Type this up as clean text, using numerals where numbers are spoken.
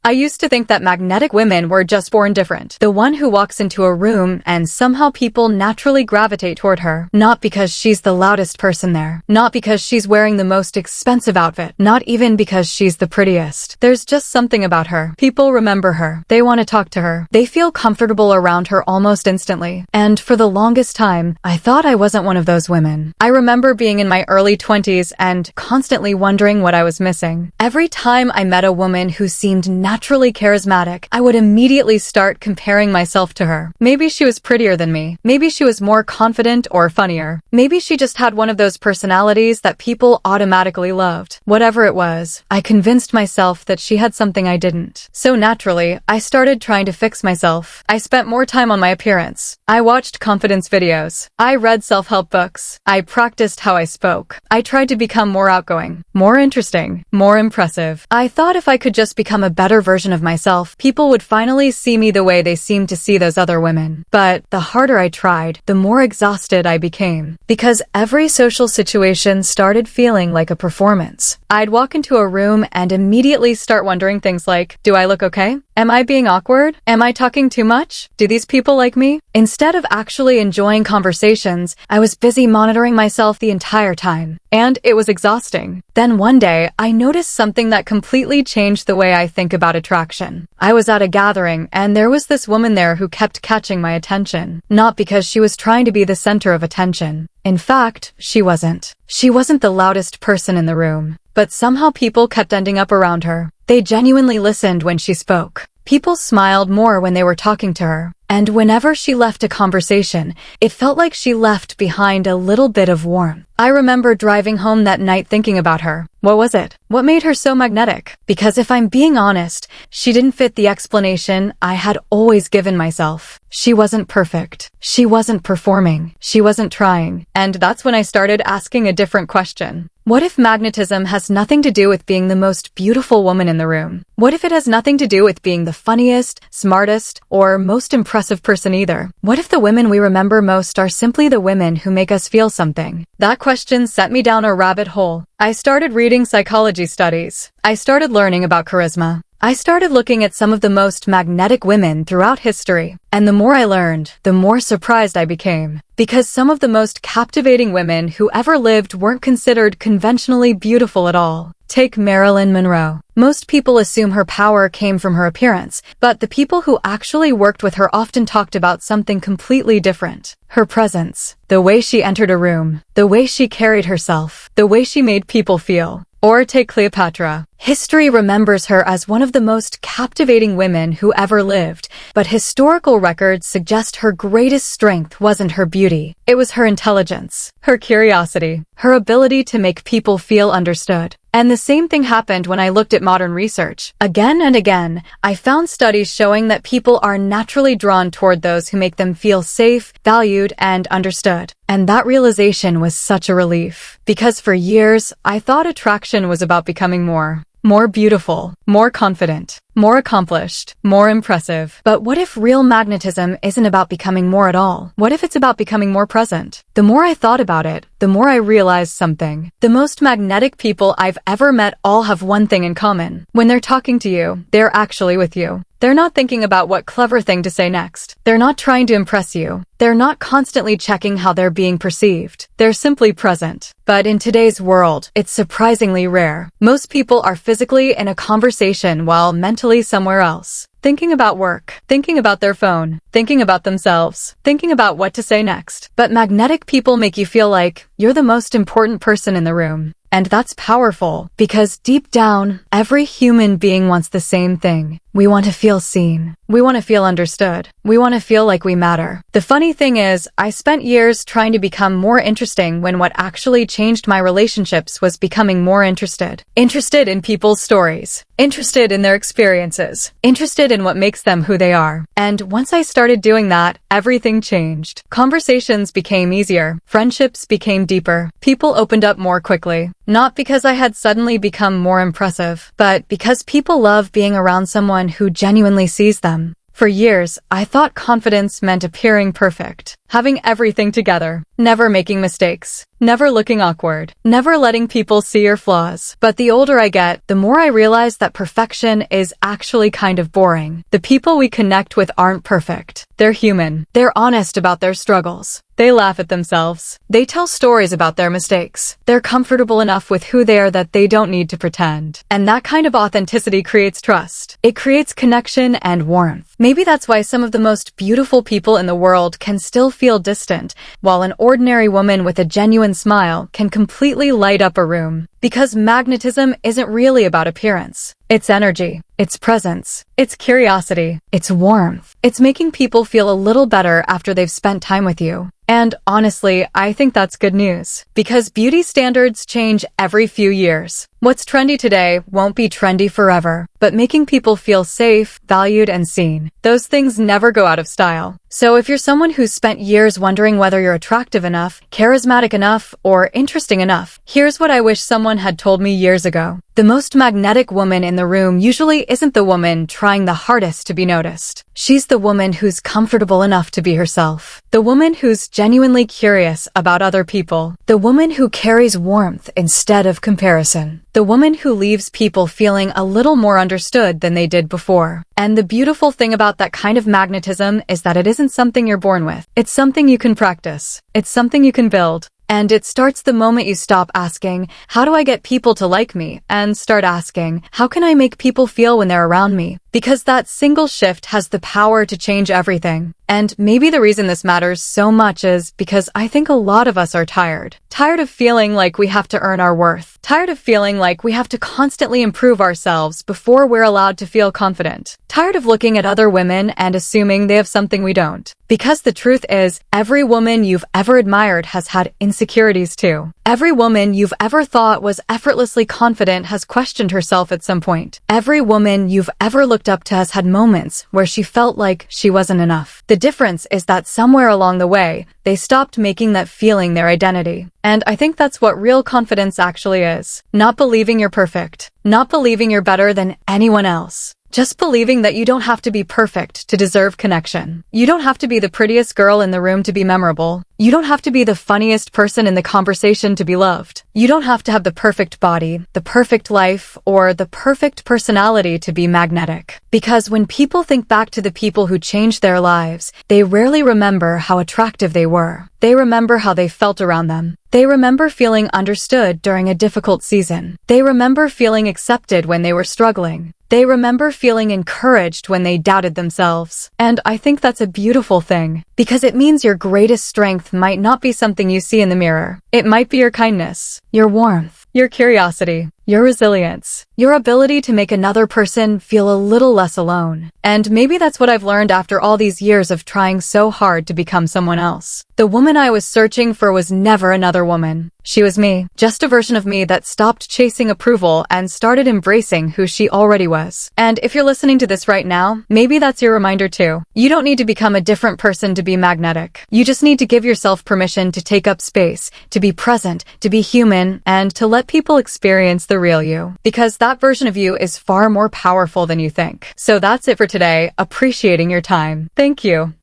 I used to think that magnetic women were just born different. The one who walks into a room and somehow people naturally gravitate toward her. Not because she's the loudest person there. Not because she's wearing the most expensive outfit. Not even because she's the prettiest. There's just something about her. People remember her. They want to talk to her. They feel comfortable around her almost instantly. And for the longest time, I thought I wasn't one of those women. I remember being in my early 20s and constantly wondering what I was missing. Every time I met a woman who seemed naturally charismatic, I would immediately start comparing myself to her. Maybe she was prettier than me. Maybe she was more confident or funnier. Maybe she just had one of those personalities that people automatically loved. Whatever it was, I convinced myself that she had something I didn't. So naturally, I started trying to fix myself. I spent more time on my appearance. I watched confidence videos. I read self-help books. I practiced how I spoke. I tried to become more outgoing, more interesting, more impressive. I thought if I could just become a better version of myself, people would finally see me the way they seemed to see those other women. But the harder I tried, the more exhausted I became. Because every social situation started feeling like a performance. I'd walk into a room and immediately start wondering things like, do I look okay? Am I being awkward? Am I talking too much? Do these people like me? Instead of actually enjoying conversations, I was busy monitoring myself the entire time. And it was exhausting. Then one day, I noticed something that completely changed the way I think about attraction. I was at a gathering, and there was this woman there who kept catching my attention. Not because she was trying to be the center of attention. In fact, she wasn't. She wasn't the loudest person in the room. But somehow people kept ending up around her. They genuinely listened when she spoke. People smiled more when they were talking to her. And whenever she left a conversation, it felt like she left behind a little bit of warmth. I remember driving home that night thinking about her. What was it? What made her so magnetic? Because if I'm being honest, she didn't fit the explanation I had always given myself. She wasn't perfect. She wasn't performing. She wasn't trying. And that's when I started asking a different question. What if magnetism has nothing to do with being the most beautiful woman in the room? What if it has nothing to do with being the funniest, smartest, or most impressive person either? What if the women we remember most are simply the women who make us feel something? That question sent me down a rabbit hole. I started reading psychology studies. I started learning about charisma. I started looking at some of the most magnetic women throughout history. And the more I learned, the more surprised I became. Because some of the most captivating women who ever lived weren't considered conventionally beautiful at all. Take Marilyn Monroe. Most people assume her power came from her appearance, but the people who actually worked with her often talked about something completely different. Her presence, the way she entered a room, the way she carried herself, the way she made people feel. Or take Cleopatra. History remembers her as one of the most captivating women who ever lived, but historical records suggest her greatest strength wasn't her beauty. It was her intelligence, her curiosity, her ability to make people feel understood. And the same thing happened when I looked at modern research. Again and again, I found studies showing that people are naturally drawn toward those who make them feel safe, valued, and understood. And that realization was such a relief. Because for years, I thought attraction was about becoming more beautiful, more confident, more accomplished, more impressive. But what if real magnetism isn't about becoming more at all? What if it's about becoming more present? The more I thought about it, the more I realized something. The most magnetic people I've ever met all have one thing in common. When they're talking to you, they're actually with you. They're not thinking about what clever thing to say next. They're not trying to impress you. They're not constantly checking how they're being perceived. They're simply present. But in today's world, it's surprisingly rare. Most people are physically in a conversation while mentally somewhere else. Thinking about work, thinking about their phone, thinking about themselves, thinking about what to say next. But magnetic people make you feel like you're the most important person in the room. And that's powerful, because deep down, every human being wants the same thing. We want to feel seen. We want to feel understood. We want to feel like we matter. The funny thing is, I spent years trying to become more interesting when what actually changed my relationships was becoming more interested. Interested in people's stories. Interested in their experiences. Interested in what makes them who they are. And once I started doing that, everything changed. Conversations became easier. Friendships became deeper. People opened up more quickly. Not because I had suddenly become more impressive, but because people love being around someone who genuinely sees them. For years, I thought confidence meant appearing perfect. having everything together, never making mistakes, never looking awkward, never letting people see your flaws. But the older I get, the more I realize that perfection is actually kind of boring. The people we connect with aren't perfect. They're human. They're honest about their struggles. They laugh at themselves. They tell stories about their mistakes. They're comfortable enough with who they are that they don't need to pretend. And that kind of authenticity creates trust. It creates connection and warmth. Maybe that's why some of the most beautiful people in the world can still feel distant, while an ordinary woman with a genuine smile can completely light up a room. Because magnetism isn't really about appearance. It's energy. It's presence. It's curiosity. It's warmth. It's making people feel a little better after they've spent time with you. And honestly, I think that's good news. Because beauty standards change every few years. What's trendy today won't be trendy forever, but making people feel safe, valued, and seen, those things never go out of style. So if you're someone who's spent years wondering whether you're attractive enough, charismatic enough, or interesting enough, here's what I wish someone had told me years ago. The most magnetic woman in the room usually isn't the woman trying the hardest to be noticed. She's the woman who's comfortable enough to be herself. The woman who's genuinely curious about other people. The woman who carries warmth instead of comparison. The woman who leaves people feeling a little more understood than they did before. And the beautiful thing about that kind of magnetism is that it isn't something you're born with. It's something you can practice. It's something you can build. And it starts the moment you stop asking, how do I get people to like me? And start asking, how can I make people feel when they're around me? Because that single shift has the power to change everything. And maybe the reason this matters so much is because I think a lot of us are tired. Tired of feeling like we have to earn our worth. Tired of feeling like we have to constantly improve ourselves before we're allowed to feel confident. Tired of looking at other women and assuming they have something we don't. Because the truth is, every woman you've ever admired has had insecurities too. Every woman you've ever thought was effortlessly confident has questioned herself at some point. Every woman you've ever looked up to has had moments where she felt like she wasn't enough. The difference is that somewhere along the way, they stopped making that feeling their identity. And I think that's what real confidence actually is. Not believing you're perfect. Not believing you're better than anyone else. Just believing that you don't have to be perfect to deserve connection. You don't have to be the prettiest girl in the room to be memorable. You don't have to be the funniest person in the conversation to be loved. You don't have to have the perfect body, the perfect life, or the perfect personality to be magnetic. Because when people think back to the people who changed their lives, they rarely remember how attractive they were. They remember how they felt around them. They remember feeling understood during a difficult season. They remember feeling accepted when they were struggling. They remember feeling encouraged when they doubted themselves. And I think that's a beautiful thing, because it means your greatest strength might not be something you see in the mirror. It might be your kindness, your warmth, your curiosity, your resilience, your ability to make another person feel a little less alone. And maybe that's what I've learned after all these years of trying so hard to become someone else. The woman I was searching for was never another woman. She was me, just a version of me that stopped chasing approval and started embracing who she already was. And if you're listening to this right now, maybe that's your reminder too. You don't need to become a different person to be magnetic. You just need to give yourself permission to take up space, to be present, to be human, and to let people experience the real you. Because that version of you is far more powerful than you think. So that's it for today. Appreciating your time. Thank you.